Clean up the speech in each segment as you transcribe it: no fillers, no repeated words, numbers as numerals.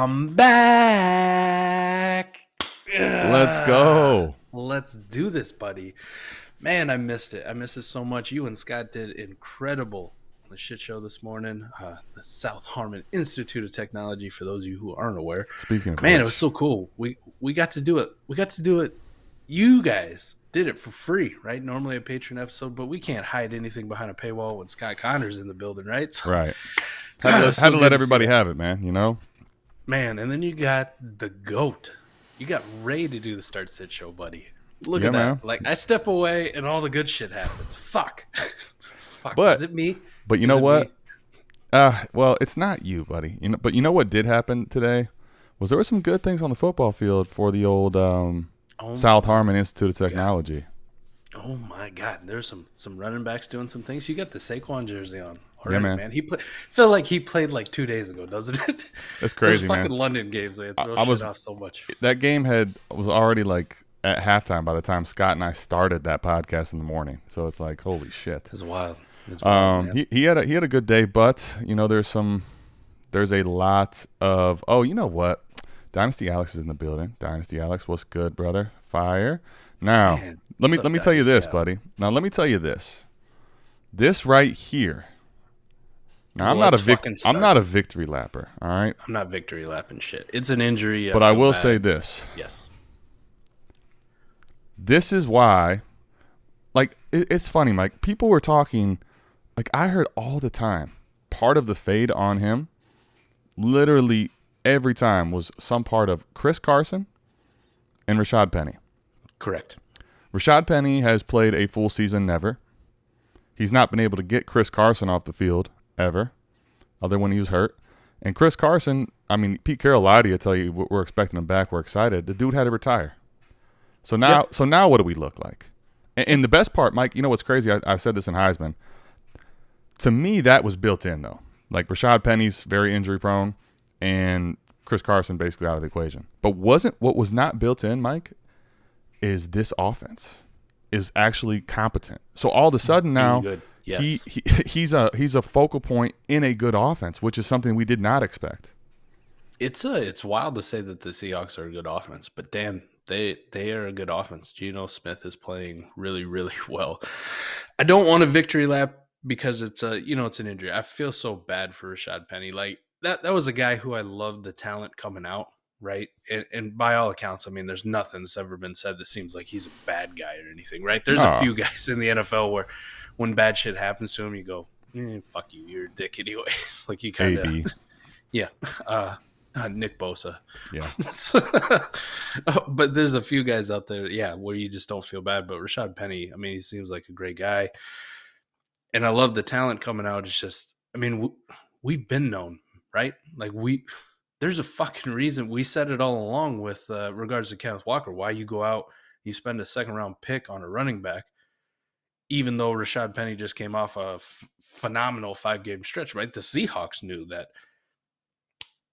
I'm back. Let's go. Let's do this, buddy. Man, I missed it. I missed it so much. You and Scott did incredible on the shit show this morning. The South Harmon Institute of Technology, for those of you who aren't aware. Speaking of Man, which, it was so cool. We got to do it. We got to do it. You guys did it for free, right? Normally a patron episode, but we can't hide anything behind a paywall when Scott Connor's in the building, right? So, right. God, Had to let everybody have it, man, you know? Man, and then you got the GOAT. You got Ray to do the Start Sit show, buddy. Look at that. Man. Like, I step away and all the good shit happens. Fuck. Fuck. But, is it me? But you know what? Well, it's not you, buddy. But you know what did happen today? There were some good things on the football field for the old South Harmon Institute of Technology. Oh, my God. There's some running backs doing some things. You got the Saquon jersey on. Already, yeah, man. He feel like he played like 2 days ago, doesn't it? That's crazy, Those man. fucking London games, man. Throw shit off so much. That game was already like at halftime by the time Scott and I started that podcast in the morning. So it's like, holy shit. It's wild. He had a good day, but you know there's a lot of you know what? Dynasty Alex is in the building. Dynasty Alex, what's good, brother? Fire. Now, man, let me tell you this, buddy. Now let me tell you this. This right here. Now, I'm not a victory lapper, all right? I'm not victory lapping shit. It's an injury. But I will say this. Yes. This is why, like, it's funny, Mike. People were talking, like, I heard all the time, part of the fade on him, literally every time was some part of Chris Carson and Rashad Penny. Correct. Rashad Penny has played a full season never. He's not been able to get Chris Carson off the field ever, other when he was hurt. And Chris Carson, I mean, Pete Carroll lied to you, tell you we're expecting him back, we're excited. The dude had to retire. So now what do we look like? And the best part, Mike, you know what's crazy? I said this in Heisman. To me, that was built in, though. Like, Rashad Penny's very injury prone, and Chris Carson basically out of the equation. But what was not built in, Mike, is this offense is actually competent. So all of a sudden now, yes. he's a focal point in a good offense, which is something we did not expect. It's wild to say that the Seahawks are a good offense, but damn, they are a good offense. Geno Smith is playing really, really well. I don't want a victory lap because it's an injury. I feel so bad for Rashad Penny. Like that was a guy who I loved the talent coming out. Right. And by all accounts, I mean, there's nothing that's ever been said that seems like he's a bad guy or anything. Right. There's a few guys in the NFL where when bad shit happens to him, you go, fuck you. You're a dick anyways. Like you kind of. Yeah. Nick Bosa. Yeah. But there's a few guys out there. Yeah. Where you just don't feel bad. But Rashad Penny, I mean, he seems like a great guy. And I love the talent coming out. It's just, I mean, we've been known. Right. Like there's a fucking reason we said it all along with regards to Kenneth Walker, why you go out, you spend a second-round pick on a running back, even though Rashad Penny just came off a phenomenal 5-game stretch, right? The Seahawks knew that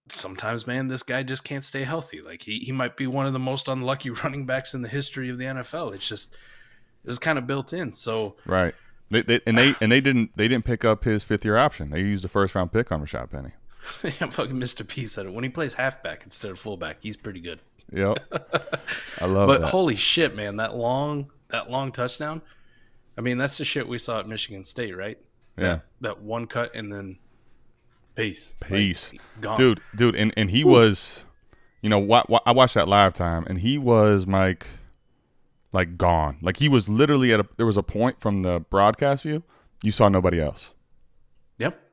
sometimes, man, this guy just can't stay healthy. Like he might be one of the most unlucky running backs in the history of the NFL. It was kind of built in. So right, they didn't pick up his 5th-year option. They used a first-round pick on Rashad Penny. Yeah, fucking Mr. P said it. When he plays halfback instead of fullback, he's pretty good. Yep. I love that. But holy shit, man, that long touchdown. I mean, that's the shit we saw at Michigan State, right? Yeah. That one cut and then peace. Like, gone. Dude, and he was, you know, I watched that live time, and he was like gone. Like he was literally there was a point from the broadcast view, you saw nobody else. Yep.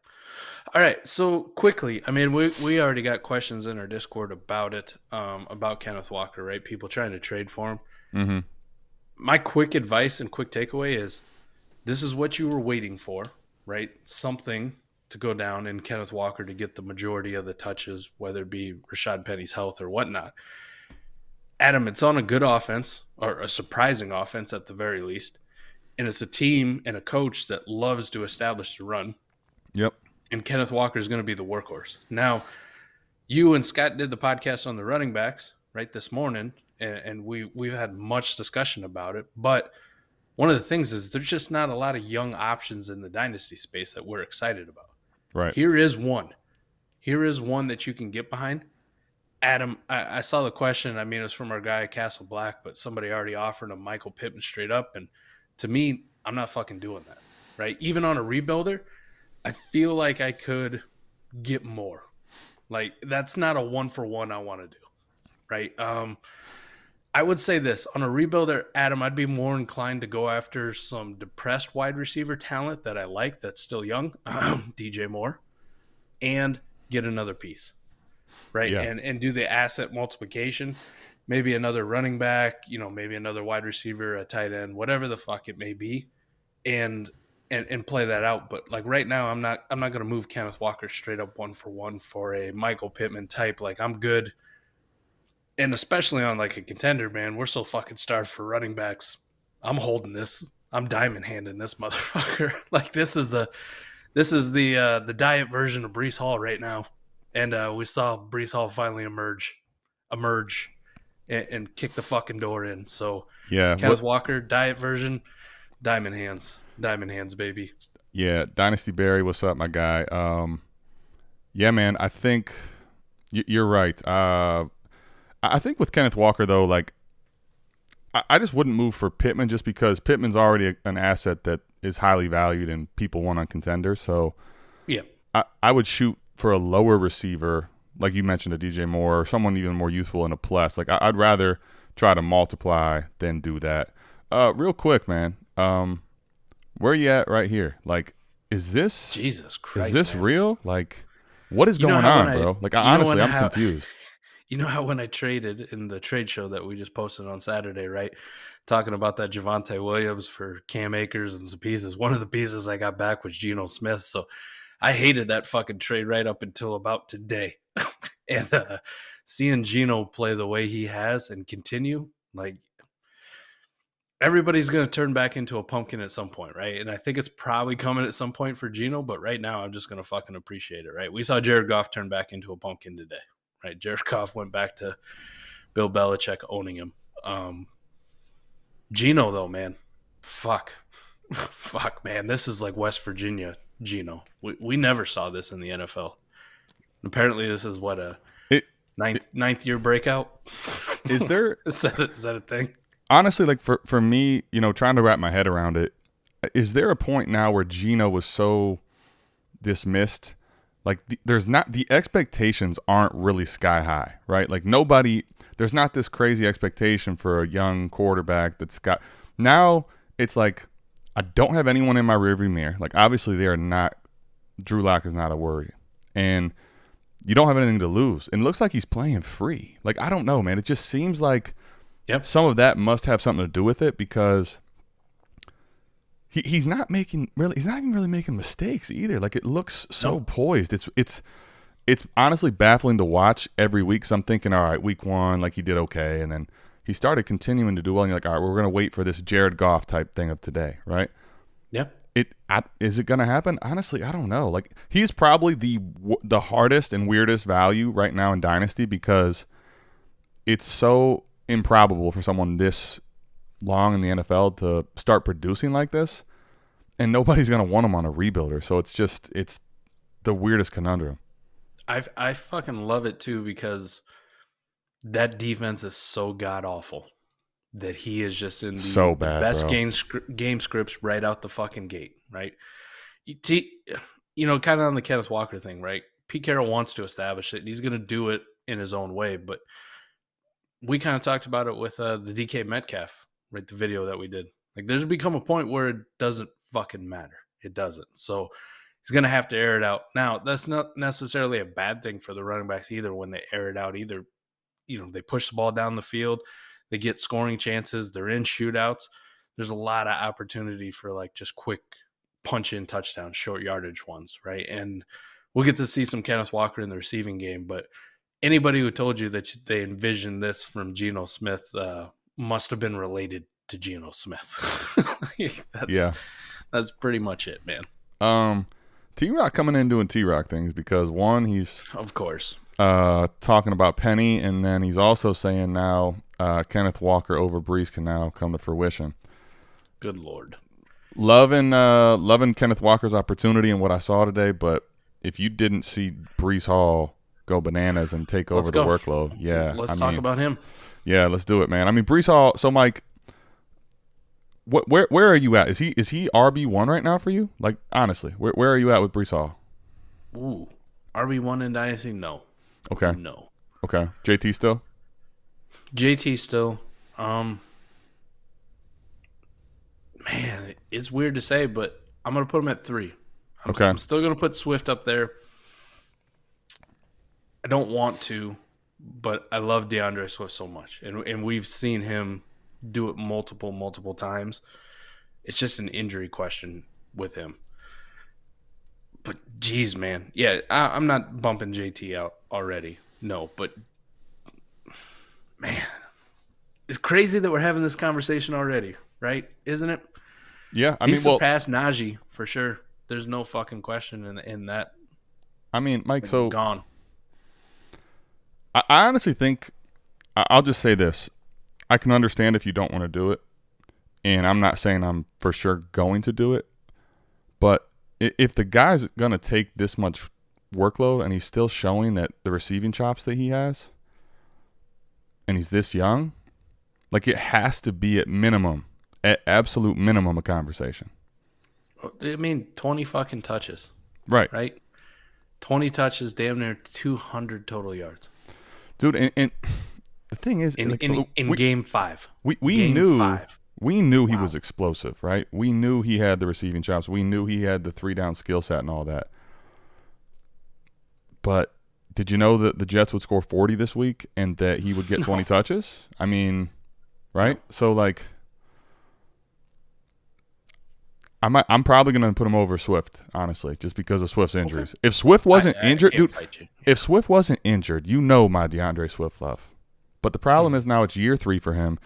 All right, so quickly, I mean, we already got questions in our Discord about it, about Kenneth Walker, right? People trying to trade for him. Mm-hmm. My quick advice and quick takeaway is this is what you were waiting for, right? Something to go down in Kenneth Walker to get the majority of the touches, whether it be Rashad Penny's health or whatnot. Adam, it's on a good offense, or a surprising offense at the very least, and it's a team and a coach that loves to establish the run. Yep. And Kenneth Walker is going to be the workhorse. Now, you and Scott did the podcast on the running backs, right, this morning, and we've had much discussion about it. But one of the things is there's just not a lot of young options in the dynasty space that we're excited about. Right. Here is one that you can get behind, Adam, I saw the question. I mean, it was from our guy at Castle Black, but somebody already offered him Michael Pittman straight up. And to me, I'm not fucking doing that, right? Even on a rebuilder, I feel like I could get more. Like, that's not a one for one I want to do, right? I would say this on a rebuilder, Adam, I'd be more inclined to go after some depressed wide receiver talent that I like that's still young, DJ Moore, and get another piece, right? Yeah. And do the asset multiplication, maybe another running back, maybe another wide receiver, a tight end, whatever the fuck it may be, and play that out. But like right now, I'm not going to move Kenneth Walker straight up one for one for a Michael Pittman type. Like I'm good. And especially on like a contender, man, we're so fucking starved for running backs. I'm holding this. I'm diamond handing this motherfucker. Like this is the diet version of Breece Hall right now. And we saw Breece Hall finally emerge, and kick the fucking door in. So Yeah. Kenneth Walker, diet version, diamond hands, baby. Yeah. Dynasty Barry, what's up, my guy? Yeah, man. I think you're right. I think with Kenneth Walker, though, like, I just wouldn't move for Pittman just because Pittman's already an asset that is highly valued and people want on contenders. So Yeah. I would shoot for a lower receiver, like you mentioned, a DJ Moore or someone even more youthful in a plus. Like, I'd rather try to multiply than do that. Real quick, man, where you at right here? Like, is this Jesus Christ, man. real? Like, what is going on, bro? Like, honestly, I'm confused. You know how when I traded in the trade show that we just posted on Saturday, right? Talking about that Javonte Williams for Cam Akers and some pieces. One of the pieces I got back was Geno Smith. So I hated that fucking trade right up until about today. And seeing Geno play the way he has and continue, like everybody's going to turn back into a pumpkin at some point, right? And I think it's probably coming at some point for Geno, but right now I'm just going to fucking appreciate it, right? We saw Jared Goff turn back into a pumpkin today. Right, Jared Goff went back to Bill Belichick owning him. Geno, though, man, fuck, man, this is like West Virginia Geno. We never saw this in the NFL. Apparently, this is what ninth year breakout. Is there is that a thing? Honestly, like for me, trying to wrap my head around it, is there a point now where Geno was so dismissed? Like there's not, the expectations aren't really sky high, right? Like there's not this crazy expectation for a young quarterback that's got, now it's like, I don't have anyone in my rearview mirror. Like obviously Drew Lock is not a worry, and you don't have anything to lose. And it looks like he's playing free. Like, I don't know, man. It just seems like some of that must have something to do with it because he's not even really making mistakes either. Like it looks so poised. It's honestly baffling to watch every week. So I'm thinking, all right, week one, like he did okay, and then he started continuing to do well. And you're like, all right, we're gonna wait for this Jared Goff type thing of today, right? Yeah. Is it gonna happen? Honestly, I don't know. Like he's probably the hardest and weirdest value right now in Dynasty because it's so improbable for someone this long in the NFL to start producing like this, and nobody's going to want him on a rebuilder. So it's the weirdest conundrum. I fucking love it too because that defense is so god awful that he is just in the best game scripts right out the fucking gate, right? Kind of on the Kenneth Walker thing, right? Pete Carroll wants to establish it, and he's going to do it in his own way. But we kind of talked about it with the DK Metcalf, right? The video that we did. Like, there's become a point where it doesn't fucking matter. It doesn't. So he's going to have to air it out. Now, that's not necessarily a bad thing for the running backs either when they air it out. Either, they push the ball down the field, they get scoring chances, they're in shootouts. There's a lot of opportunity for, like, just quick punch-in touchdowns, short yardage ones, right? And we'll get to see some Kenneth Walker in the receiving game, but anybody who told you that they envisioned this from Geno Smith must have been related to Geno Smith. That's pretty much it, man. T-Rock coming in doing T-Rock things because one, he's of course talking about Penny, and then he's also saying now Kenneth Walker over Breece can now come to fruition. Good Lord. Loving Kenneth Walker's opportunity and what I saw today, but if you didn't see Breece Hall go bananas and take over the workload. Yeah, let's talk about him. Yeah, let's do it, man. I mean, Breece Hall. So, Mike, where are you at? Is he RB1 right now for you? Like, honestly, where are you at with Breece Hall? Ooh, RB1 in Dynasty? No. Okay. No. Okay. JT still? JT still. Man, it's weird to say, but I'm going to put him at 3. I'm still going to put Swift up there. I don't want to, but I love DeAndre Swift so much. And we've seen him do it multiple times. It's just an injury question with him. But, geez, man. Yeah, I'm not bumping JT out already. No, but, man, it's crazy that we're having this conversation already, right? Isn't it? Yeah, He surpassed Najee for sure. There's no fucking question in that. I mean, Mike, so gone. I honestly think I'll just say this. I can understand if you don't want to do it, and I'm not saying I'm for sure going to do it, but if the guy's going to take this much workload and he's still showing that the receiving chops that he has, and he's this young, like it has to be at absolute minimum, a conversation. I mean, 20 fucking touches. Right. Right? 20 touches, damn near 200 total yards. Dude, and the thing is, in game 5. We knew he was explosive, right? We knew he had the receiving chops. We knew he had the 3-down skill set and all that. But did you know that the Jets would score 40 this week and that he would get 20 touches? I mean, right? So, like, I'm probably going to put him over Swift, honestly, just because of Swift's injuries. Okay. If Swift wasn't injured, dude, if Swift wasn't injured, you know my DeAndre Swift love. But the problem is now it's year 3 for him,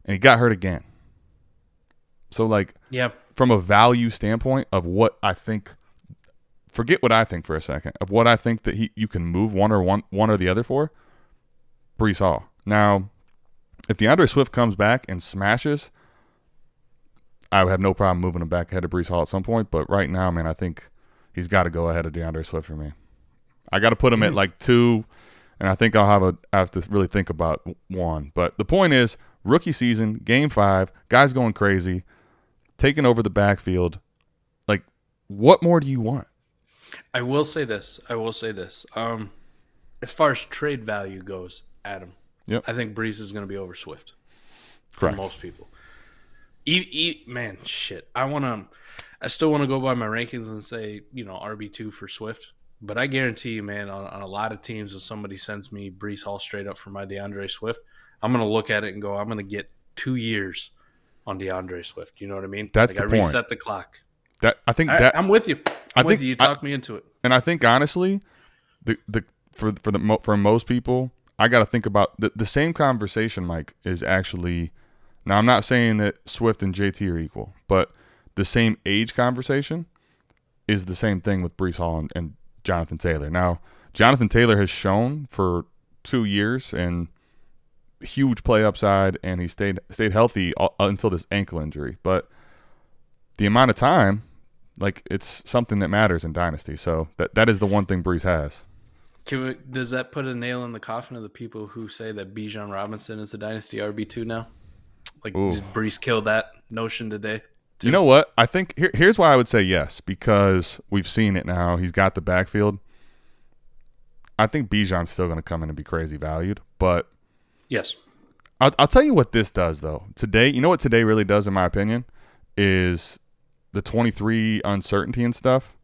and he got hurt again. So, like, from a value standpoint of what I think, forget what I think for a second, of what I think that you can move one or the other for, Breece Hall. Now, if DeAndre Swift comes back and smashes, I would have no problem moving him back ahead of Breece Hall at some point. But right now, man, I think he's got to go ahead of DeAndre Swift for me. I got to put him at like 2, and I think I have to really think about 1. But the point is, rookie season, game 5, guys going crazy, taking over the backfield. Like, what more do you want? I will say this. As far as trade value goes, Adam, I think Breece is going to be over Swift. Correct. For most people. Man, shit. I still want to go by my rankings and say, RB2 for Swift. But I guarantee you, man, on a lot of teams, if somebody sends me Breece Hall straight up for my DeAndre Swift, I'm going to look at it and go, I'm going to get 2 years on DeAndre Swift. You know what I mean? That's the point. I reset the clock. I'm with you. I'm with you. You talked me into it. And I think, honestly, for most people, I got to think about the same conversation, Mike, is actually – now, I'm not saying that Swift and JT are equal, but the same age conversation is the same thing with Breece Hall and Jonathan Taylor. Now, Jonathan Taylor has shown for 2 years and huge play upside, and he stayed healthy until this ankle injury. But the amount of time, like, it's something that matters in Dynasty. So that is the one thing Breece has. Does that put a nail in the coffin of the people who say that Bijan Robinson is the Dynasty RB2 now? Like, Did Breece kill that notion today? You know what? I think here's why I would say yes, because we've seen it now. He's got the backfield. I think Bijan's still going to come in and be crazy valued, but yes. I'll tell you what this does, though. Today, you know what today really does, in my opinion, is the 23 uncertainty and stuff.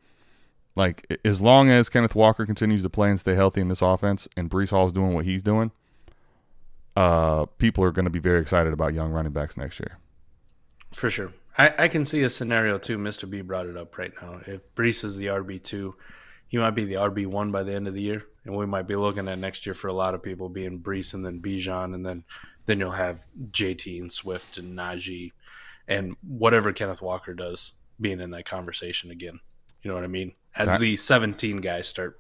Like, as long as Kenneth Walker continues to play and stay healthy in this offense and Breece Hall's doing what he's doing, people are going to be very excited about young running backs next year. For sure. I can see a scenario, too. Mr. B brought it up right now. If Breece is the RB2, he might be the RB1 by the end of the year, and we might be looking at next year for a lot of people being Breece and then Bijan, and then you'll have JT and Swift and Najee and whatever Kenneth Walker does being in that conversation again. You know what I mean? As the 17 guys start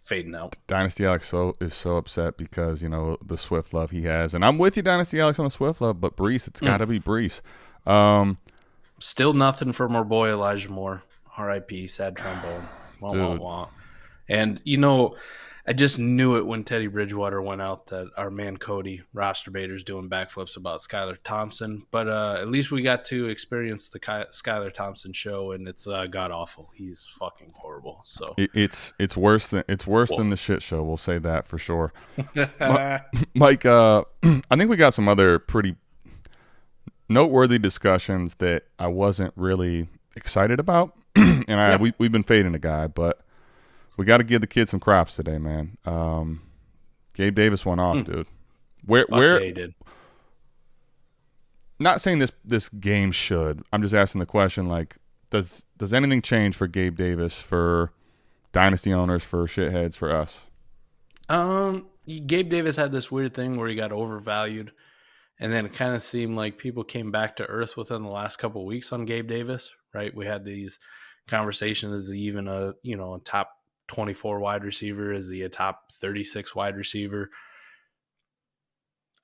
fading out. Dynasty Alex is so upset because, the Swift love he has. And I'm with you, Dynasty Alex, on the Swift love, but Breece, it's got to be Breece. Still nothing from our boy Elijah Moore. R.I.P. Sad trombone. Wah, wah, wah. And, I just knew it when Teddy Bridgewater went out that our man Cody roster baiter's doing backflips about Skylar Thompson. But at least we got to experience the Skylar Thompson show, and it's god awful. He's fucking horrible. So It's worse than Wolf. the shit show. We'll say that for sure. Mike, I think we got some other pretty noteworthy discussions that I wasn't really excited about, and we've been fading a guy, but we got to give the kid some props today, man. Gabe Davis went off, dude. Where Yeah, he did. Not saying this game should. I'm just asking the question, like, does anything change for Gabe Davis, for dynasty owners, for shitheads, for us? Gabe Davis had this weird thing where he got overvalued, and then it kind of seemed like people came back to earth within the last couple of weeks on Gabe Davis, right? We had these conversations: is he even a top 24 wide receiver? Is he a top 36 wide receiver?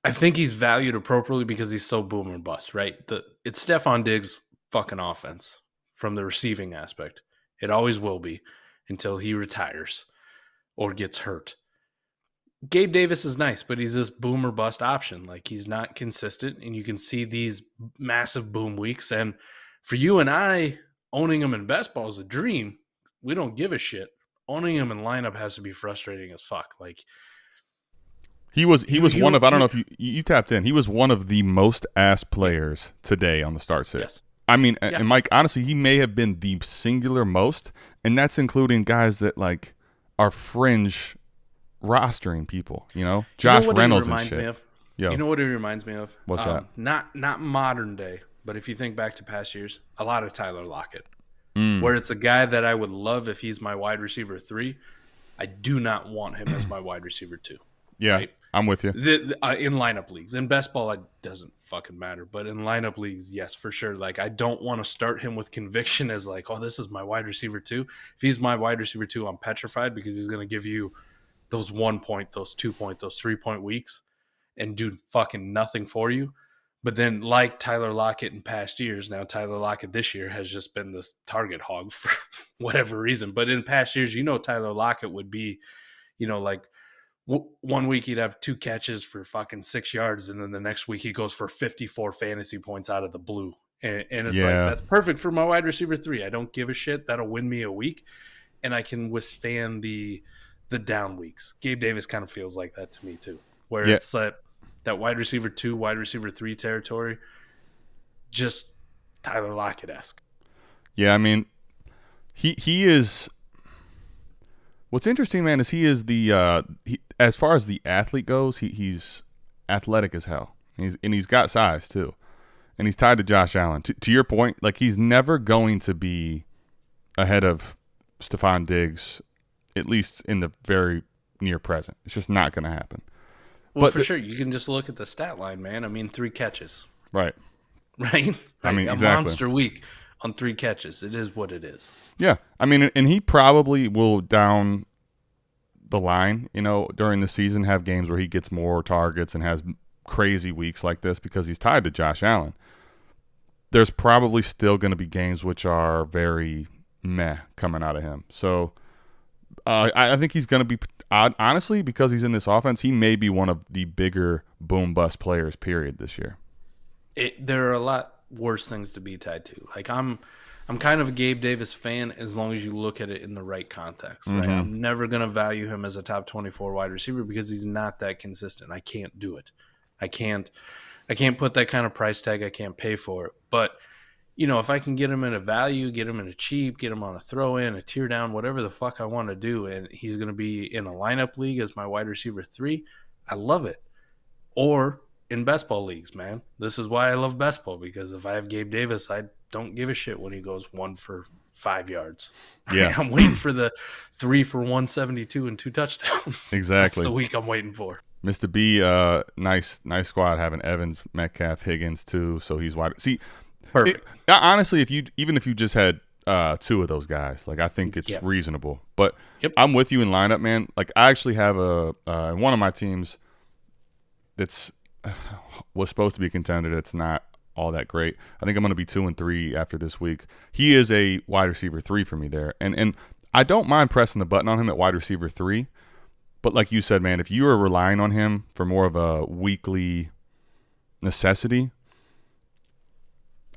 I think he's valued appropriately because he's so boom and bust, right? It's Stephon Diggs' fucking offense from the receiving aspect. It always will be until he retires or gets hurt. Gabe Davis is nice, but he's this boom or bust option. Like, he's not consistent, and you can see these massive boom weeks. And for you and I, owning him in best ball is a dream. We don't give a shit. Owning him in lineup has to be frustrating as fuck. Like, he was one of, I don't know if you tapped in. He was one of the most asked players today on the start sit. Yes. I mean, and Mike, honestly, he may have been the singular most, and that's including guys that like are fringe rostering people. Josh Reynolds and shit. You know what it reminds me of? What's that? Not modern day, but if you think back to past years, a lot of Tyler Lockett. Where it's a guy that I would love if he's my wide receiver 3. I do not want him as my wide receiver 2. Yeah, right? I'm with you. In lineup leagues. In best ball, it doesn't fucking matter. But in lineup leagues, yes, for sure. Like, I don't want to start him with conviction as like, oh, this is my wide receiver 2. If he's my wide receiver 2, I'm petrified because he's going to give you those 1 point, those 2 point, those 3 point weeks and do fucking nothing for you. But then, like Tyler Lockett in past years, now Tyler Lockett this year has just been this target hog for whatever reason. But in past years, Tyler Lockett would be, like 1 week he'd have 2 catches for fucking 6 yards, and then the next week he goes for 54 fantasy points out of the blue. And it's like, that's perfect for my wide receiver 3. I don't give a shit. That'll win me a week, and I can withstand the down weeks. Gabe Davis kind of feels like that to me too, where it's that wide receiver 2, wide receiver 3 territory, just Tyler Lockett-esque. Yeah, I mean, he is. What's interesting, man, is he is the as far as the athlete goes, he's athletic as hell. He's got size too, and he's tied to Josh Allen. To your point, like, he's never going to be ahead of Stephon Diggs, at least in the very near present. It's just not going to happen. Well, for sure, you can just look at the stat line, man. I mean, 3 catches. Right. Right? I mean, a exactly. Monster week on 3 catches. It is what it is. Yeah. I mean, and he probably will down the line, during the season, have games where he gets more targets and has crazy weeks like this because he's tied to Josh Allen. There's probably still going to be games which are very meh coming out of him. So I think he's going to be, honestly, because he's in this offense, he may be one of the bigger boom-bust players, period, this year. There are a lot worse things to be tied to. Like, I'm kind of a Gabe Davis fan as long as you look at it in the right context. Right? Mm-hmm. I'm never going to value him as a top 24 wide receiver because he's not that consistent. I can't do it. I can't put that kind of price tag. I can't pay for it. But if I can get him in a value, get him in a cheap, get him on a throw-in, a tear down, whatever the fuck I want to do, and he's going to be in a lineup league as my wide receiver 3, I love it. Or in best ball leagues, man. This is why I love best ball, because if I have Gabe Davis, I don't give a shit when he goes 1 for 5 yards. Yeah. I'm waiting for the 3 for 172 and 2 touchdowns. Exactly. That's the week I'm waiting for. Mr. B, nice squad having Evans, Metcalf, Higgins too, so he's wide. See, perfect. Honestly, if you just had 2 of those guys, like, I think it's reasonable. But I'm with you in lineup, man. Like, I actually have one of my teams that's was supposed to be a contender that's not all that great. I think I'm going to be 2-3 after this week. He is a wide receiver 3 for me there, and I don't mind pressing the button on him at wide receiver 3. But like you said, man, if you are relying on him for more of a weekly necessity,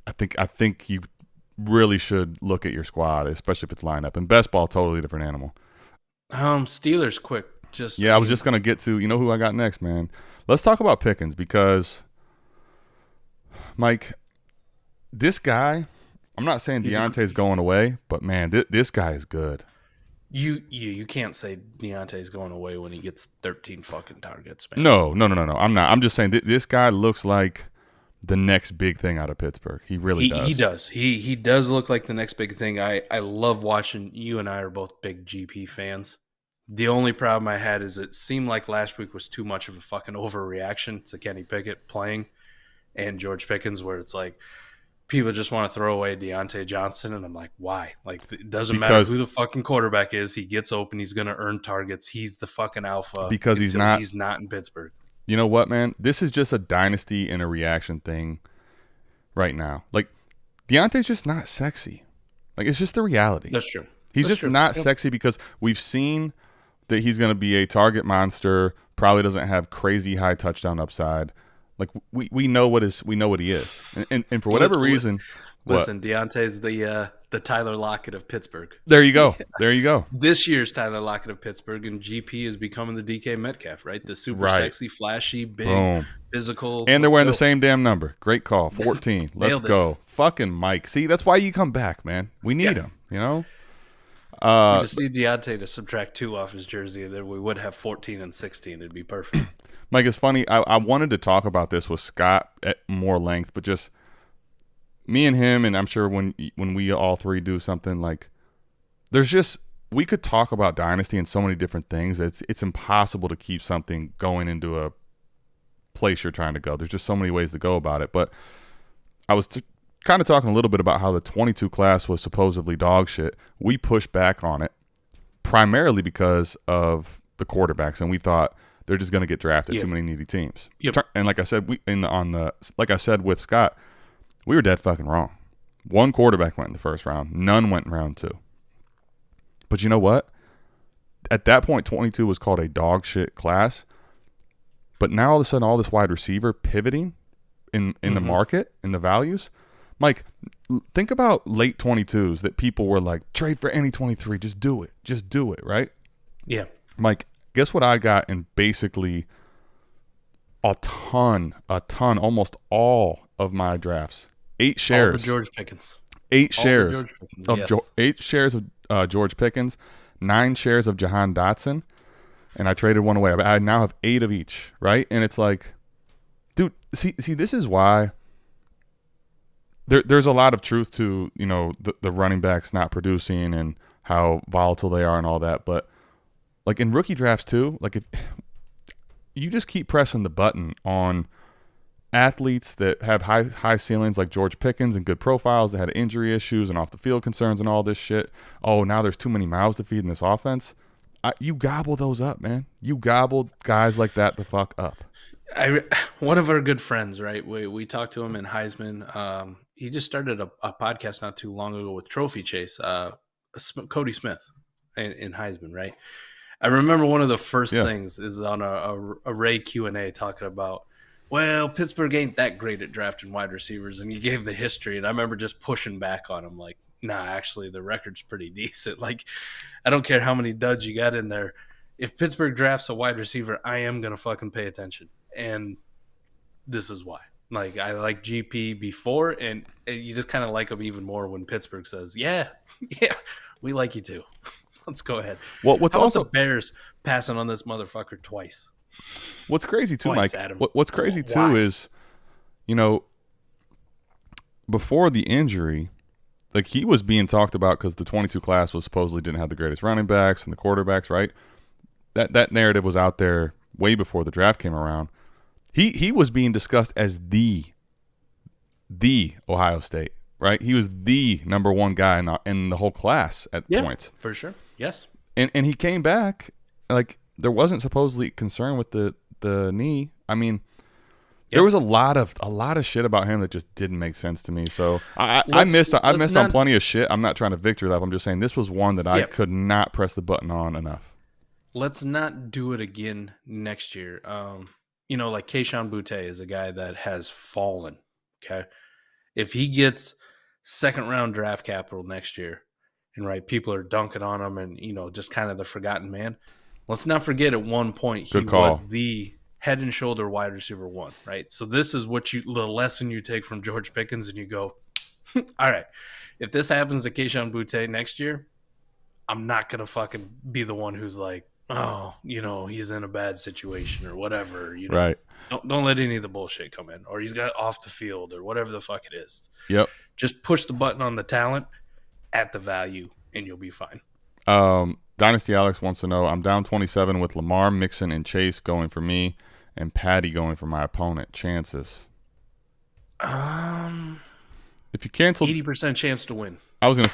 I think you really should look at your squad, especially if it's lineup. And best ball, totally different animal. Steelers quick. I was just gonna get to who I got next, man. Let's talk about Pickens because, Mike, this guy. I'm not saying Deontay's going away, but man, this guy is good. You can't say Deontay's going away when he gets 13 fucking targets, man. No. I'm not. I'm just saying this guy looks like the next big thing out of Pittsburgh. He really does. He does. He does look like the next big thing. I love watching. You and I are both big GP fans. The only problem I had is it seemed like last week was too much of a fucking overreaction to Kenny Pickett playing and George Pickens, where it's like people just want to throw away Deontay Johnson, and I'm like, why? Like, it doesn't matter who the fucking quarterback is. He gets open. He's going to earn targets. He's the fucking alpha because he's not in Pittsburgh. You know what, man? This is just a dynasty and a reaction thing right now. Like, Deontay's just not sexy. Like, it's just the reality. That's true. He's just not sexy because we've seen that he's going to be a target monster, probably doesn't have crazy high touchdown upside. Like, we know what he is. And for whatever reason. Listen, Deontay's the Tyler Lockett of Pittsburgh. There you go. There you go. This year's Tyler Lockett of Pittsburgh, and GP is becoming the DK Metcalf, right? The super sexy, flashy, big, physical. And they're wearing the same damn number. Great call. 14. Let's go. Fucking Mike. See, that's why you come back, man. We need him, you know? We just need Deontay to subtract 2 off his jersey, and then we would have 14 and 16. It'd be perfect. Mike, it's funny. I wanted to talk about this with Scott at more length, but just me and him, and I'm sure when we all three do something, like, we could talk about Dynasty and so many different things. It's impossible to keep something going into a place you're trying to go. There's just so many ways to go about it. But I was kind of talking a little bit about how the 22 class was supposedly dog shit. We pushed back on it primarily because of the quarterbacks, and we thought they're just going to get drafted. Too many needy teams. Yep. And like I said, like I said with Scott, we were dead fucking wrong. 1 quarterback went in the first round. None went in round 2. But you know what? At that point, 22 was called a dog shit class. But now all of a sudden, all this wide receiver pivoting in the market, in the values. Mike, think about late 22s that people were like, trade for any 23. Just do it, right? Yeah. Mike, guess what I got in basically a ton, almost all of my drafts. 8 shares. All the George Pickens. 8 shares of yes. 8 shares of George Pickens, 9 shares of Jahan Dotson, and I traded 1 away. I now have 8 of each, right? And it's like, dude, see, this is why there's a lot of truth to, the running backs not producing and how volatile they are and all that. But like in rookie drafts too, like if you just keep pressing the button on athletes that have high ceilings like George Pickens and good profiles that had injury issues and off the field concerns and all this shit. Oh, now there's too many mouths to feed in this offense. You gobble those up, man. You gobble guys like that the fuck up. One of our good friends, right? We talked to him in Heisman. He just started a podcast not too long ago with Trophy Chase, Cody Smith in Heisman, right? I remember one of the first things is on a Ray Q&A talking about, well, Pittsburgh ain't that great at drafting wide receivers, and he gave the history, and I remember just pushing back on him like, nah, actually the record's pretty decent. Like, I don't care how many duds you got in there. If Pittsburgh drafts a wide receiver, I am going to fucking pay attention, and this is why. Like, I like GP before, and you just kind of like him even more when Pittsburgh says, yeah, we like you too. Let's go ahead. Well, what's How also about the Bears passing on this motherfucker twice? What's crazy too, Mike? Adam. What's crazy too is, before the injury, like he was being talked about because the 22 class was supposedly didn't have the greatest running backs and the quarterbacks, right? That narrative was out there way before the draft came around. He was being discussed as the Ohio State, right? He was the number 1 guy in the whole class at points. For sure. Yes. And he came back, like there wasn't supposedly concern with the knee. I mean, there was a lot of shit about him that just didn't make sense to me. So I missed on plenty of shit. I'm not trying to victory lap. I'm just saying this was one that I could not press the button on enough. let's not do it again next year. Like Keyshawn Boutte is a guy that has fallen. Okay. If he gets second round draft capital next year, and right, people are dunking on him and, just kind of the forgotten man. Let's not forget at one point he Good call. was the head and shoulder wide receiver one, right? So this is the lesson you take from George Pickens and you go, all right, if this happens to Keyshawn Boutte next year, I'm not going to fucking be the one who's like, oh, he's in a bad situation or whatever. Right. Don't let any of the bullshit come in, or he's got off the field or whatever the fuck it is. Yep. Just push the button on the talent at the value and you'll be fine. Dynasty Alex wants to know, I'm down 27 with Lamar, Mixon, and Chase going for me and Patty going for my opponent. Chances? If you cancel 80% chance to win. I was going to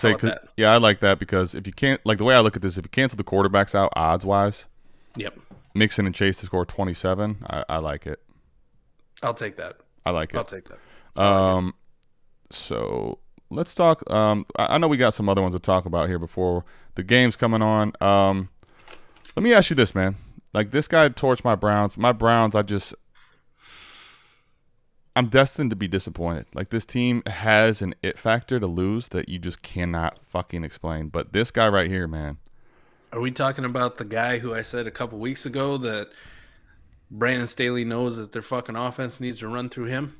say, I like that because if you can't, like the way I look at this, if you cancel the quarterbacks out odds-wise, yep, Mixon and Chase to score 27, I like it. I'll take that. I like it. I'll take that. So let's talk. I know we got some other ones to talk about here before the game's coming on. Let me ask you this, man. Like, this guy torched my Browns. My Browns, I'm destined to be disappointed. Like, this team has an it factor to lose that you just cannot fucking explain. But this guy right here, man. Are we talking about the guy who I said a couple weeks ago that Brandon Staley knows that their fucking offense needs to run through him?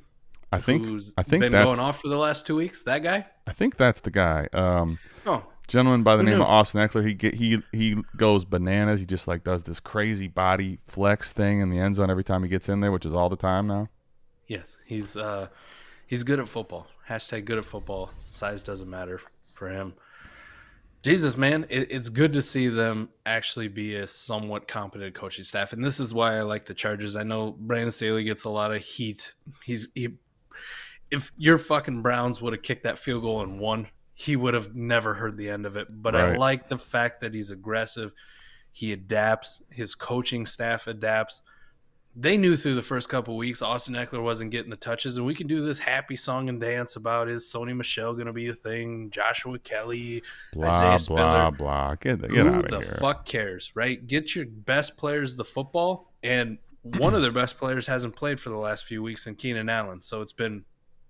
I think been that's going off for the last 2 weeks. That guy? I think that's the guy. Gentleman by the name of Austin Eckler. He goes bananas. He just like does this crazy body flex thing in the end zone every time he gets in there, which is all the time now. Yes, he's good at football. Hashtag good at football. Size doesn't matter for him. Jesus, man, it's good to see them actually be a somewhat competent coaching staff, and this is why I like the Chargers. I know Brandon Staley gets a lot of heat. If your fucking Browns would have kicked that field goal and won, he would have never heard the end of it. But right. I like the fact that he's aggressive. He adapts. His coaching staff adapts. They knew through the first couple of weeks Austin Eckler wasn't getting the touches, and we can do this happy song and dance about is Sony Michel going to be a thing, Joshua Kelly, Isaiah Spiller. Blah. Get out of here. Who the fuck cares, right? Get your best players the football, and one of their best players hasn't played for the last few weeks in Keenan Allen. So it's been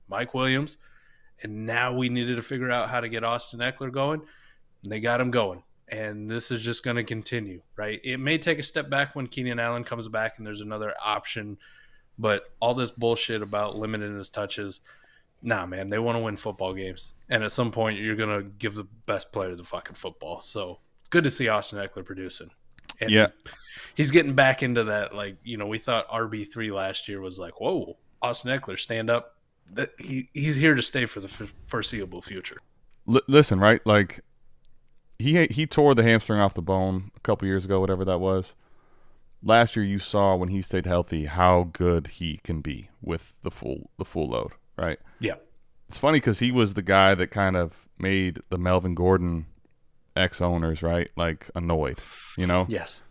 Mike Williams, and now we needed to figure out how to get Austin Eckler going, and they got him going. And this is just going to continue, right? It may take a step back when Keenan Allen comes back and there's another option, but all this bullshit about limiting his touches, nah, man, they want to win football games. And at some point, you're going to give the best player the fucking football. So good to see Austin Eckler producing. And yeah. He's getting back into that, like, we thought RB3 last year was like, whoa, Austin Eckler, stand up. He's here to stay for the foreseeable future. Listen, right? Like, he tore the hamstring off the bone a couple years ago, whatever that was. Last year, you saw when he stayed healthy how good he can be with the full load, right? Yeah. It's funny because he was the guy that kind of made the Melvin Gordon ex-owners, right, like annoyed, Yes.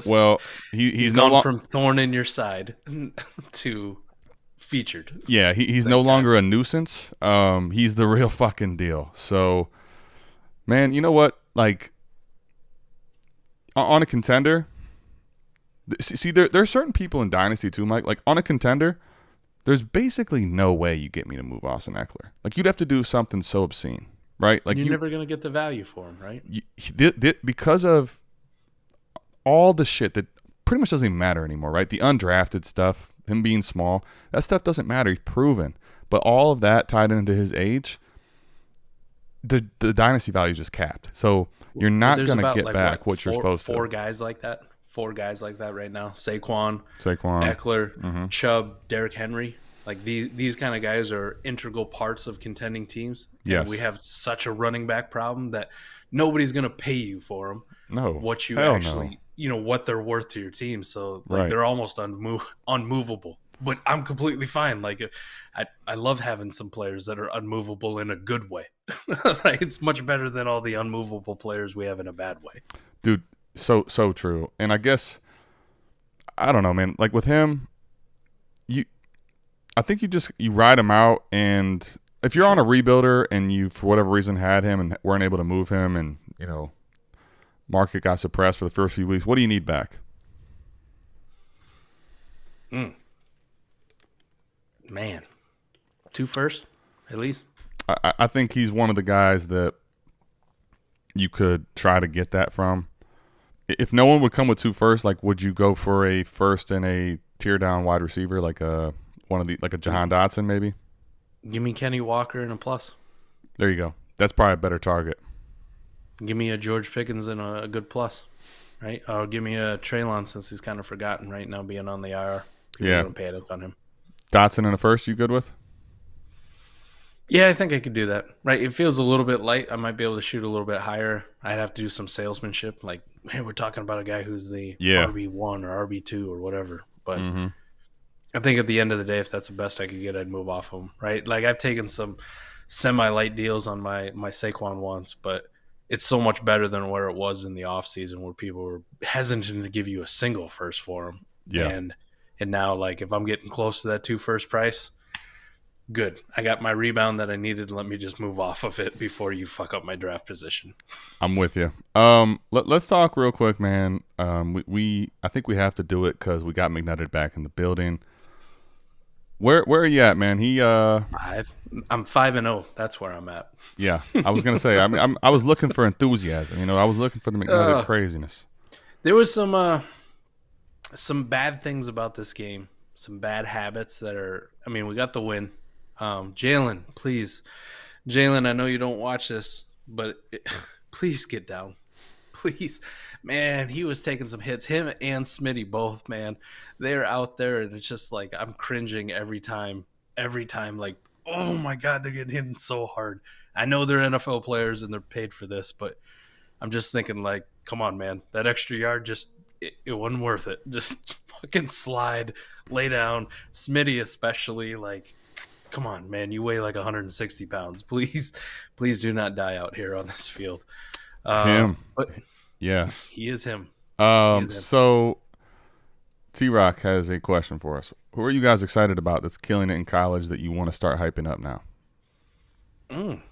Well, he's gone from thorn in your side to featured. Yeah, he's no longer a nuisance. He's the real fucking deal. So, man, you know what? Like, on a contender, see, there are certain people in Dynasty too, Mike. Like, on a contender, there's basically no way you get me to move Austin Eckler. Like, you'd have to do something so obscene, right? Like, you're never going to get the value for him, right? Because of all the shit that pretty much doesn't even matter anymore, right? The undrafted stuff, him being small, that stuff doesn't matter. He's proven. But all of that tied into his age, the dynasty value is just capped. So you're not going to get back what you're supposed to. Four guys like that right now. Saquon, Eckler, Chubb, Derrick Henry. Like these kind of guys are integral parts of contending teams. Yes. And we have such a running back problem that nobody's going to pay you for them. No. What you actually, what they're worth to your team. So they're almost unmovable. But I'm completely fine. Like, I love having some players that are unmovable in a good way. Right? It's much better than all the unmovable players we have in a bad way. Dude, so true. And I guess, I don't know, man. Like with him, I think you ride him out. And if you're on a rebuilder and you, for whatever reason, had him and weren't able to move him and, Market got suppressed for the first few weeks. What do you need back? Man, 2 first, at least. I think he's one of the guys that you could try to get that from. If no one would come with 2 first, like would you go for a first and a tier down wide receiver like a Jahan Dotson maybe? Give me Kenny Walker and a plus. There you go. That's probably a better target. Give me a George Pickens and a good plus, right? Or give me a Treylon since he's kind of forgotten right now being on the IR. People Yeah. don't panic on him. Dotson in a first, you good with? Yeah, I think I could do that. Right, it feels a little bit light. I might be able to shoot a little bit higher. I'd have to do some salesmanship. Like, hey, we're talking about a guy who's the RB1 or RB2 or whatever. But I think at the end of the day, if that's the best I could get, I'd move off him. Right, like I've taken some semi-light deals on my Saquon once, but it's so much better than where it was in the offseason where people were hesitant to give you a single first for him. Yeah. And now, like, if I'm getting close to that 2 first price, good. I got my rebound that I needed. Let me just move off of it before you fuck up my draft position. I'm with you. Let's talk real quick, man. I think we have to do it because we got McNutted back in the building. Where are you at, man? I'm 5-0. That's where I'm at. Yeah, I was gonna say. I was looking for enthusiasm. I was looking for the McNutted craziness. There was some bad things about this game. Some bad habits that are. I mean, we got the win. Jalen, please, Jalen. I know you don't watch this, but please get down. Please, man, he was taking some hits. Him and Smitty both, man. They're out there, and it's just like I'm cringing every time. Like, oh my God, they're getting hit so hard. I know they're NFL players and they're paid for this, but I'm just thinking, like, come on, man. That extra yard it wasn't worth it. Just fucking slide, lay down. Smitty especially, like, come on, man. You weigh like 160 pounds. Please do not die out here on this field. Him. But yeah. He is him. So T-Rock has a question for us. Who are you guys excited about that's killing it in college that you want to start hyping up now? Can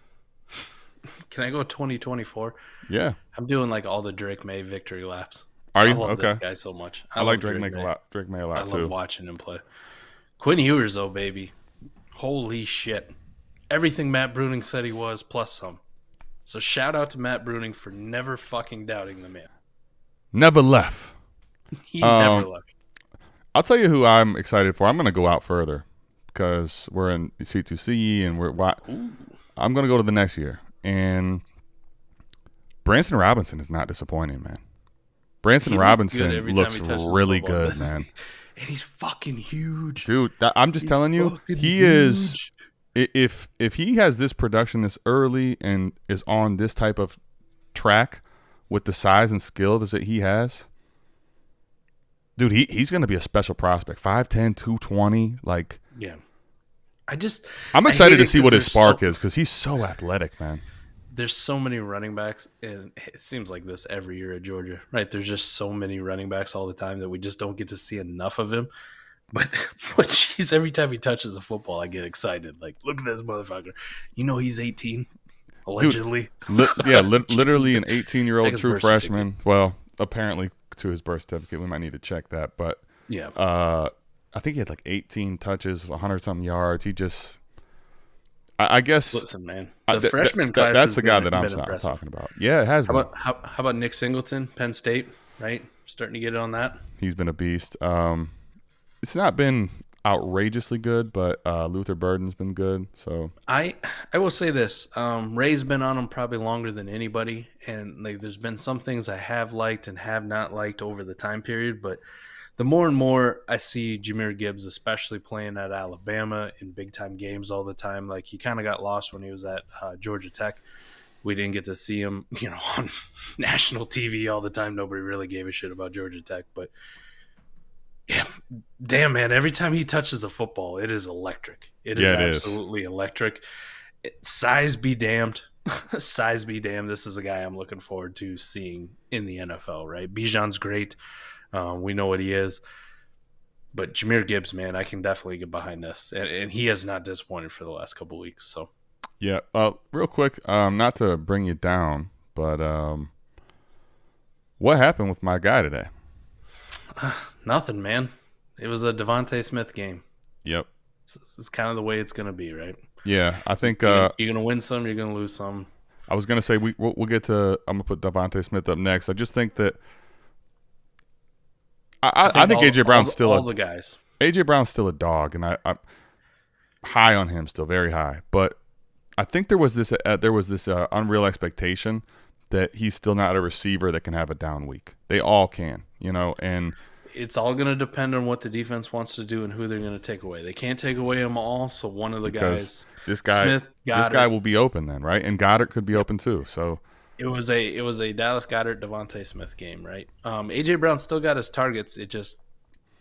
I go 2024? Yeah. I'm doing like all the Drake May victory laps. Are you? I love Okay. this guy so much. I like Drake May a lot. Drake May a lot too. I love watching him play. Quinn Ewers, though, baby. Holy shit. Everything Matt Bruning said he was, plus some. So shout out to Matt Bruning for never fucking doubting the man. Never left. He never left. I'll tell you who I'm excited for. I'm going to go out further because we're in C2C and I'm going to go to the next year. And Branson Robinson is not disappointing, man. Branson Robinson looks really good, man. And he's fucking huge. Dude, I'm just telling you, he is – if he has this production this early and is on this type of track with the size and skill that he has, dude, he's going to be a special prospect. 5'10", 220, like – yeah. I'm excited to see what his spark is because he's so athletic, man. There's so many running backs, and it seems like this every year at Georgia, right? There's just so many running backs all the time that we just don't get to see enough of him. But geez, every time he touches a football, I get excited. Like, look at this motherfucker. You know he's 18, allegedly. Dude, literally an 18-year-old true freshman. Well, apparently to his birth certificate. We might need to check that. But yeah, I think he had like 18 touches, 100-something yards. He just – I guess. Listen, man. The freshman class. That's the guy that I'm talking about. Yeah, it has been. How about Nick Singleton, Penn State? Right, starting to get it on that. He's been a beast. It's not been outrageously good, but Luther Burden's been good. So I will say this: Ray's been on him probably longer than anybody, and like there's been some things I have liked and have not liked over the time period, but. The more and more I see Jamir Gibbs, especially playing at Alabama in big-time games all the time, like he kind of got lost when he was at Georgia Tech. We didn't get to see him, on national TV all the time. Nobody really gave a shit about Georgia Tech. But, yeah, damn, man, every time he touches a football, it is electric. It is absolutely electric. Size be damned. Size be damned. This is a guy I'm looking forward to seeing in the NFL, right? Bijan's great. We know what he is. But Jamir Gibbs, man, I can definitely get behind this. And he has not disappointed for the last couple of weeks. So, yeah, real quick, not to bring you down, but What happened with my guy today? Nothing, man. It was a Devontae Smith game. Yep. It's kind of the way it's going to be, right? Yeah, I think You're going to win some, you're going to lose some. I was going to say we'll get to – I'm going to put Devontae Smith up next. I just think that I think A.J. Brown's still all the guys. A.J. Brown's still a dog, and I'm high on him still, very high. But I think there was this unreal expectation that he's still not a receiver that can have a down week. They all can, and – it's all going to depend on what the defense wants to do and who they're going to take away. They can't take away them all, so one of the guys, this guy will be open then, right? And Goddard could be open too. So it was a Dallas Goedert Devontae Smith game, right? AJ Brown still got his targets.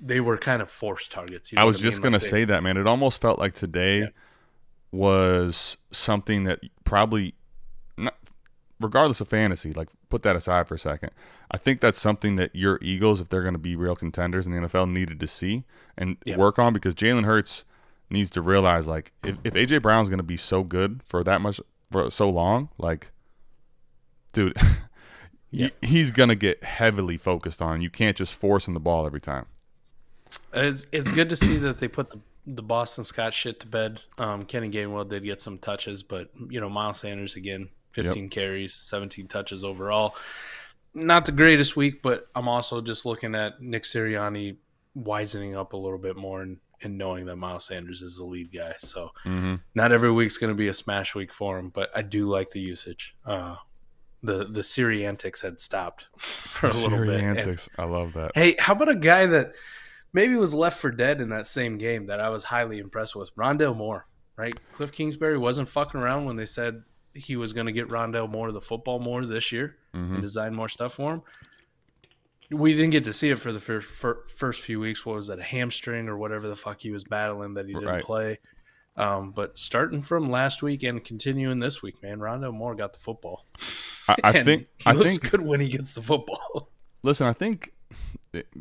They were kind of forced targets. I was just going to say that, man. It almost felt like today was something that probably not, regardless of fantasy, like put that aside for a second. I think that's something that your Eagles, if they're going to be real contenders in the NFL, needed to see and work on, because Jalen Hurts needs to realize, like, if A.J. Brown's going to be so good for so long, like, dude, he's going to get heavily focused on. You can't just force him the ball every time. It's good to see that they put the Boston Scott shit to bed. Kenny Gainwell did get some touches, but, Miles Sanders, again, 15 carries, 17 touches overall. Not the greatest week, but I'm also just looking at Nick Sirianni wisening up a little bit more and knowing that Miles Sanders is the lead guy. So not every week's going to be a smash week for him, but I do like the usage. The Siri antics had stopped for a little bit. Antics, I love that. Hey, how about a guy that maybe was left for dead in that same game that I was highly impressed with? Rondo Moore, right? Cliff Kingsbury wasn't fucking around when they said he was going to get Rondo Moore the football more this year and design more stuff for him. We didn't get to see it for the first few weeks. What was that, a hamstring or whatever the fuck he was battling that he didn't play? But starting from last week and continuing this week, man, Rondo Moore got the football. I think he looks good when he gets the football. Listen, I think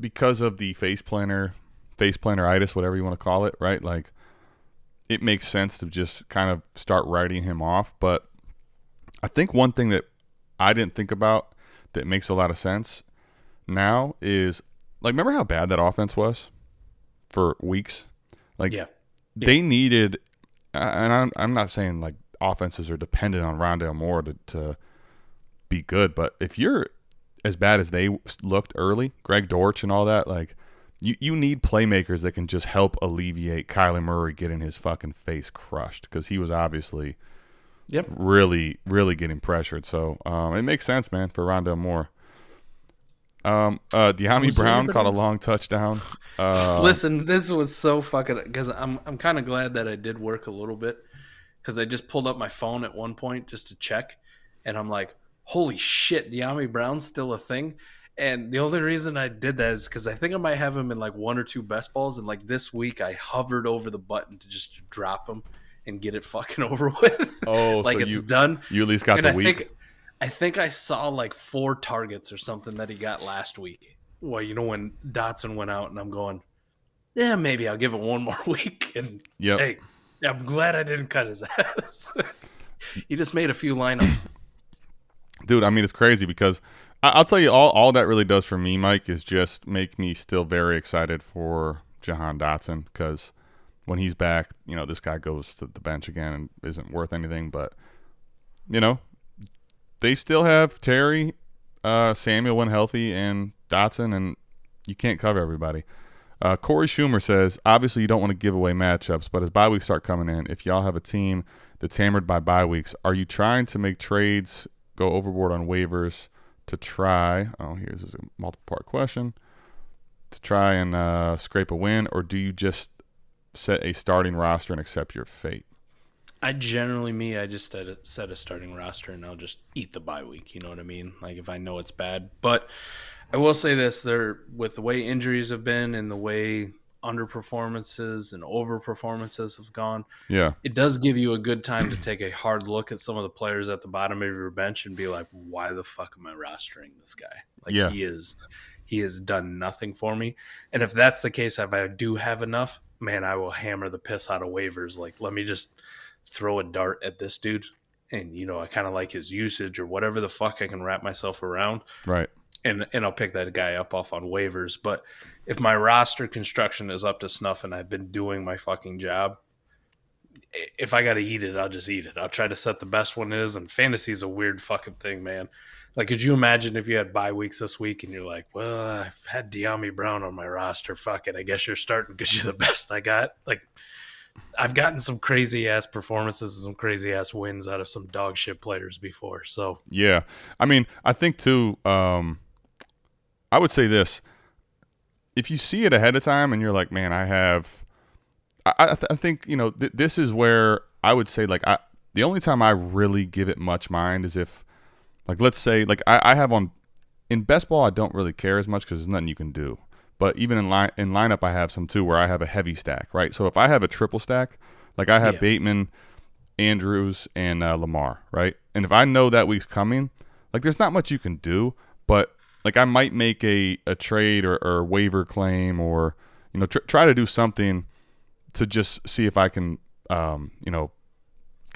because of the face planneritis, whatever you want to call it, right? Like, it makes sense to just kind of start writing him off. But I think one thing that I didn't think about that makes a lot of sense now is, like, remember how bad that offense was for weeks? Like, they needed, and I'm not saying like offenses are dependent on Rondo Moore to be good, but if you're as bad as they looked early, Greg Dortch and all that, like, you need playmakers that can just help alleviate Kyler Murray getting his fucking face crushed, because he was obviously really, really getting pressured. So it makes sense, man, for Rondo Moore. De'Ami Brown caught a long touchdown. Listen, this was so fucking, because I'm kind of glad that I did work a little bit, because I just pulled up my phone at one point just to check, and I'm like, holy shit, De'Ami Brown's still a thing. And the only reason I did that is because I think I might have him in like one or two best balls, and like this week I hovered over the button to just drop him and get it fucking over with. Oh, like so it's done. You at least got the week. I think I saw like 4 targets or something that he got last week. Well, when Dotson went out, and I'm going, yeah, maybe I'll give it one more week. And hey, I'm glad I didn't cut his ass. He just made a few lineups. Dude, I mean, it's crazy because I'll tell you, all that really does for me, Mike, is just make me still very excited for Jahan Dotson, because when he's back, this guy goes to the bench again and isn't worth anything. But, they still have Terry, Samuel when healthy, and Dotson, and you can't cover everybody. Corey Schumer says, obviously you don't want to give away matchups, but as bye weeks start coming in, if y'all have a team that's hammered by bye weeks, are you trying to make trades, go overboard on waivers to try, here's a multiple-part question, to try and scrape a win, or do you just set a starting roster and accept your fate? I just set a starting roster, and I'll just eat the bye week. You know what I mean? Like, if I know it's bad. But I will say this, with the way injuries have been and the way underperformances and overperformances have gone, it does give you a good time to take a hard look at some of the players at the bottom of your bench and be like, why the fuck am I rostering this guy? Like, he has done nothing for me. And if that's the case, if I do have enough, man, I will hammer the piss out of waivers. Like, let me just throw a dart at this dude. And, I kind of like his usage or whatever the fuck I can wrap myself around. Right. and I'll pick that guy up off on waivers. But if my roster construction is up to snuff and I've been doing my fucking job, if I got to eat it, I'll just eat it. I'll try to set the best one is. And fantasy is a weird fucking thing, man. Like, could you imagine if you had bye weeks this week and you're like, well, I've had De'Ami Brown on my roster. Fuck it. I guess you're starting because you're the best I got. Like, I've gotten some crazy ass performances and some crazy ass wins out of some dog shit players before. So, yeah. I mean, I think too, I would say this. If you see it ahead of time and you're like, man, I think, this is where I would say, like, the only time I really give it much mind is if, like, let's say, like, I have in best ball, I don't really care as much because there's nothing you can do. But even in lineup, I have some too where I have a heavy stack, right? So if I have a triple stack, like I have Bateman, Andrews, and Lamar, right? And if I know that week's coming, like, there's not much you can do, but like I might make a trade or waiver claim or try to do something to just see if I can kind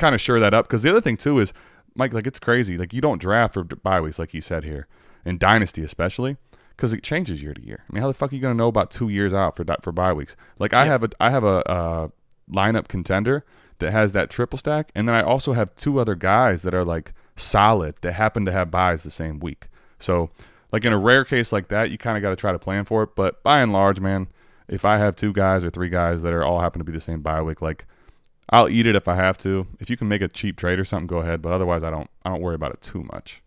of shore that up. Because the other thing too is, Mike, like, it's crazy. Like, you don't draft for bye weeks, like he said here, in Dynasty especially, because it changes year to year. I mean, how the fuck are you gonna know about 2 years out for bye weeks? Like, I have a lineup contender that has that triple stack, and then I also have 2 other guys that are like solid that happen to have buys the same week. So, like, in a rare case like that, you kind of got to try to plan for it. But by and large, man, if I have 2 guys or 3 guys that are all happen to be the same bye week, like, I'll eat it if I have to. If you can make a cheap trade or something, go ahead. But otherwise, I don't worry about it too much.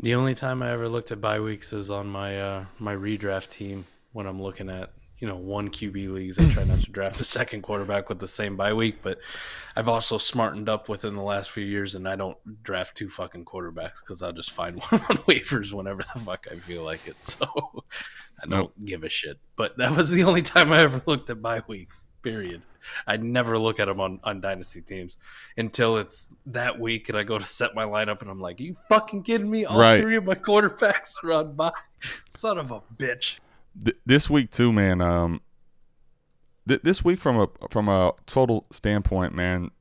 the only time I ever looked at bye weeks is on my my redraft team when I'm looking at 1 QB leagues. I try not to draft a second quarterback with the same bye week, but I've also smartened up within the last few years, and I don't draft 2 fucking quarterbacks because I'll just find one on waivers whenever the fuck I feel like it. So I don't give a shit. But that was the only time I ever looked at bye weeks, period. I never look at them on Dynasty teams until it's that week and I go to set my lineup and I'm like, are you fucking kidding me? All 3 of my quarterbacks are on bye. Son of a bitch. This week too, man. This week from a total standpoint, man,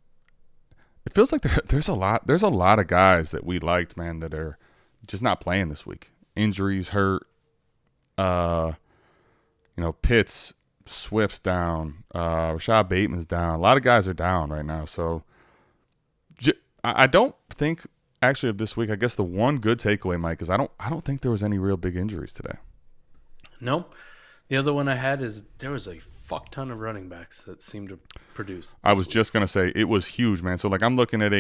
it feels like there's a lot of guys that we liked, man, that are just not playing this week. Injuries, hurt. Pitts, Swift's down. Rashad Bateman's down. A lot of guys are down right now. So I don't think actually of this week. I guess the one good takeaway, Mike, is I don't think there was any real big injuries today. No. The other one I had is there was a fuck ton of running backs that seemed to produce. I was just going to say it was huge, man. So, like, I'm looking at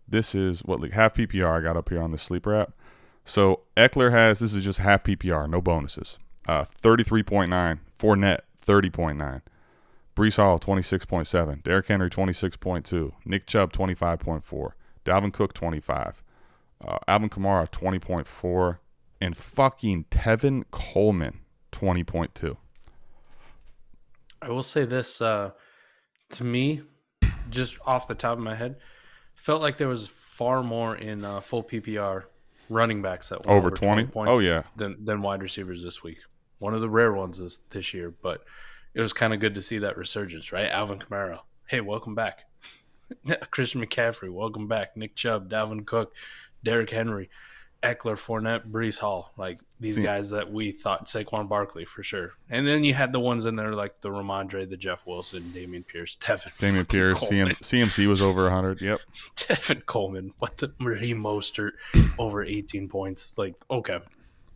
this is like half PPR I got up here on the sleeper app. So Eckler this is just half PPR, no bonuses. 33.9. Fournette, 30.9. Breece Hall, 26.7. Derrick Henry, 26.2. Nick Chubb, 25.4. Dalvin Cook, 25. Alvin Kamara, 20.4. And fucking Tevin Coleman, 20.2. I will say this, to me, just off the top of my head, felt like there was far more in full PPR running backs that went over 20 points than wide receivers this week. One of the rare ones this year, but it was kind of good to see that resurgence, right? Alvin Kamara, hey, welcome back. Christian McCaffrey, welcome back. Nick Chubb, Dalvin Cook, Derrick Henry, Eckler, Fournette, Breece Hall, like these guys that we thought, Saquon Barkley for sure. And then you had the ones in there like the Ramondre, the Jeff Wilson, Damian Pierce, Damian Pierce, CMC was over 100. Yep. Tevin Coleman, Raheem Mostert over 18 points. Like, okay.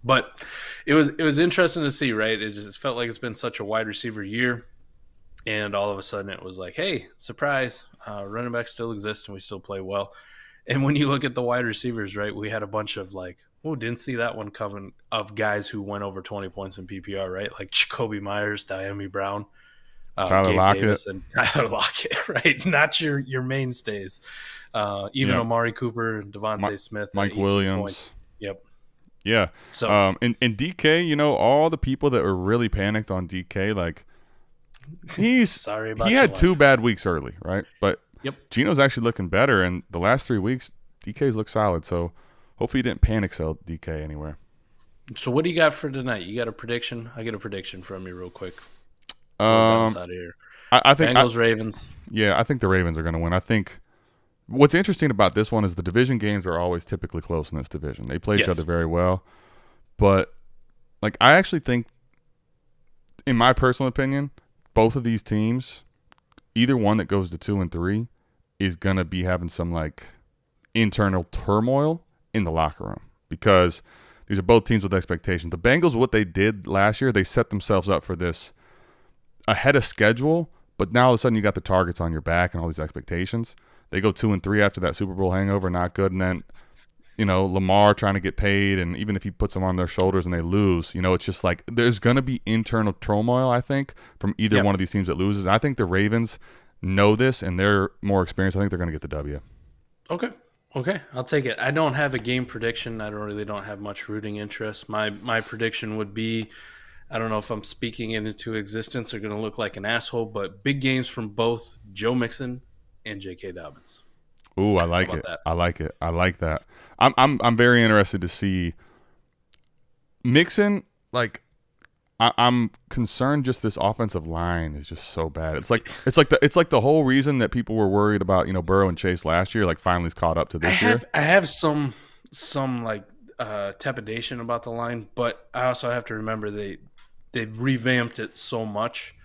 But it was interesting to see, right? It just felt like it's been such a wide receiver year. And all of a sudden it was like, hey, surprise, running backs still exist and we still play well. And when you look at the wide receivers, right, we had a bunch of like, didn't see that one coming of guys who went over 20 points in PPR, right? Like Jacoby Myers, Diami Brown, Tyler Lockett. Davis, and Tyler Lockett, right? Not your mainstays. Even Amari Cooper, Devontae Smith, Mike Williams. Points. Yep. Yeah. So, and DK, all the people that were really panicked on DK, like he had 2 bad weeks early, right? But Geno's actually looking better, and the last 3 weeks, DK's looked solid. So hopefully you didn't panic sell DK anywhere. So what do you got for tonight? You got a prediction? I get a prediction from you real quick. Out of here. I think Bengals, Ravens. Yeah, I think the Ravens are going to win. I think what's interesting about this one is the division games are always typically close in this division. They play each other very well. But like, I actually think, in my personal opinion, both of these teams, either one that goes to 2-3, is gonna be having some like internal turmoil in the locker room, because these are both teams with expectations. The Bengals, what they did last year, they set themselves up for this ahead of schedule, but now all of a sudden you got the targets on your back and all these expectations. They go 2-3 after that Super Bowl hangover, not good, and then Lamar trying to get paid, and even if he puts them on their shoulders and they lose, it's just like there's going to be internal turmoil, I think, from either one of these teams that loses. I think the Ravens know this, and they're more experienced. I think they're going to get the W. Okay, I'll take it. I don't have a game prediction. I don't have much rooting interest. My prediction would be, I don't know if I'm speaking it into existence or going to look like an asshole, but big games from both Joe Mixon and J.K. Dobbins. Ooh, I like it. I like it. I like that. I'm very interested to see Mixon. Like, I'm concerned. Just this offensive line is just so bad. It's like the whole reason that people were worried about Burrow and Chase last year. Like, finally is caught up to this year. I have some like trepidation about the line, but I also have to remember they've revamped it so much.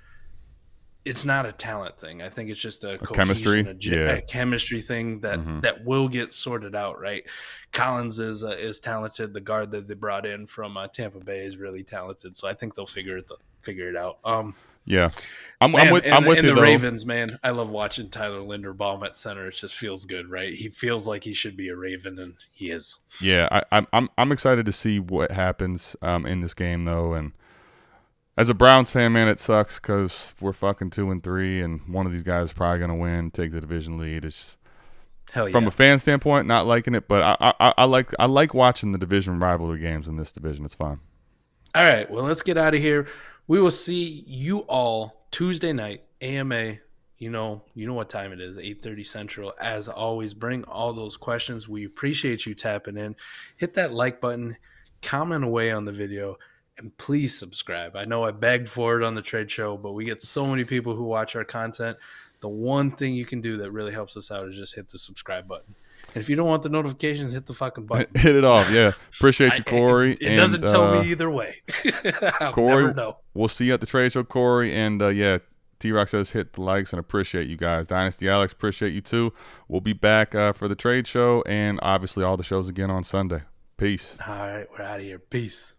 It's not a talent thing. I think it's just a chemistry, a chemistry thing that will get sorted out, right? Collins is talented. The guard that they brought in from Tampa Bay is really talented, so I think they'll figure it out. Yeah, I'm with you. The Ravens, man, I love watching Tyler Linderbaum at center. It just feels good, right? He feels like he should be a Raven, and he is. Yeah, I'm excited to see what happens in this game, though, and as a Browns fan, man, it sucks because we're fucking 2-3, and one of these guys is probably going to win, take the division lead. It's hell yeah. From a fan standpoint, not liking it, but I like watching the division rivalry games in this division. It's fun. All right, well, let's get out of here. We will see you all Tuesday night, AMA. You know what time it is, 8:30 Central. As always, bring all those questions. We appreciate you tapping in. Hit that like button, comment away on the video. And please subscribe. I know I begged for it on the trade show, but we get so many people who watch our content. The one thing you can do that really helps us out is just hit the subscribe button. And if you don't want the notifications, hit the fucking button. Hit it off, yeah. Appreciate you, Corey. It doesn't tell me either way. I'll Corey, never know. We'll see you at the trade show, Corey. And, T-Rock says hit the likes and appreciate you guys. Dynasty Alex, appreciate you too. We'll be back for the trade show and obviously all the shows again on Sunday. Peace. All right, we're out of here. Peace.